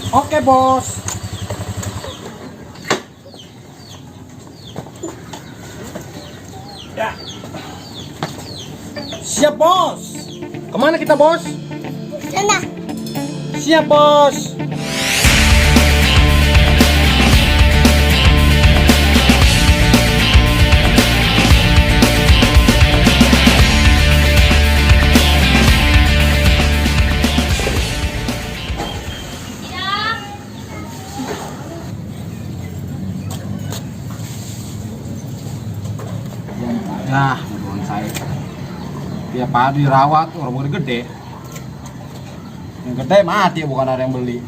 Oke, bos. Ya. Siap, bos. Kemana kita, bos? Sana. Siap, bos. Nah, bonsai. Tiap hari dirawat, orang gede. Yang gede mati, bukan ada yang beli.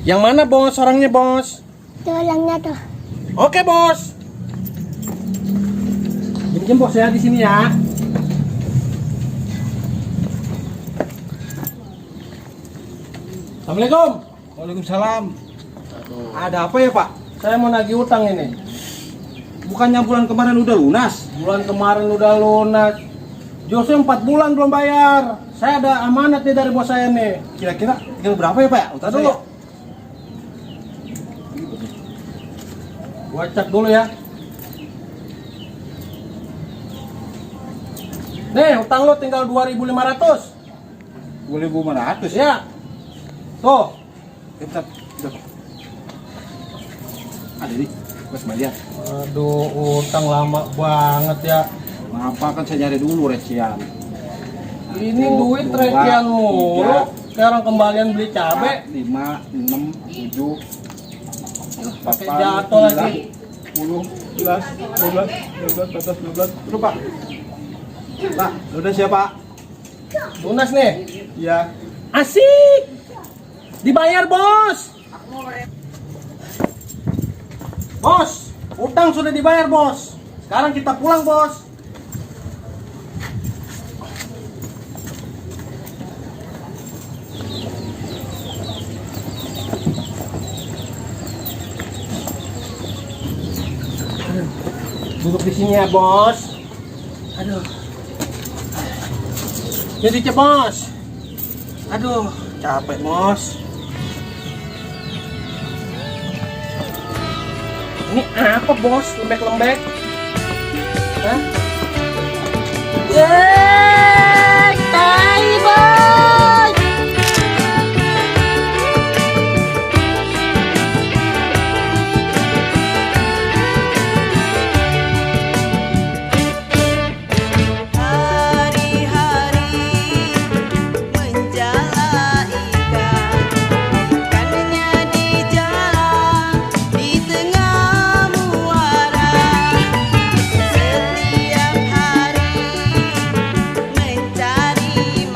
Yang mana, bos? Orangnya, bos. Tulangnya tuh. Oke, bos. Pinjam, bos, ya di sini ya. Assalamualaikum. Waalaikumsalam. Ada apa ya, Pak? Saya mau nagih utang ini. Bukannya bulan kemarin udah lunas? Bulan kemarin udah lunas. Justru 4 bulan belum bayar. Saya ada amanat nih dari bos saya nih. Kira-kira tinggal berapa ya, Pak? Utang dulu. Gua cek dulu ya. Nih, utang lo tinggal 2.500. 2.500 ya? Ya. Tuh. Bentar, bentar. Ada nih, gue bayar. Aduh, utang lama banget ya. Kenapa kan saya nyari dulu recian? Ini duit recehan mulu. Sekarang kembalian beli cabe. 5, 6, 7, Pakai jatuh lagi. 10, 11, 12, 13, 14, 15. Tuh, Pak. Pak, udah siapa? Lunas nih. Iya. Asik. Dibayar, bos. Bos, utang sudah dibayar, bos. Sekarang kita pulang, bos. Duduk di sini ya, bos. Aduh. Jadi bos. Aduh, capek, bos. Ini apa, bos? Lembek-lembek. Hah? Yeay!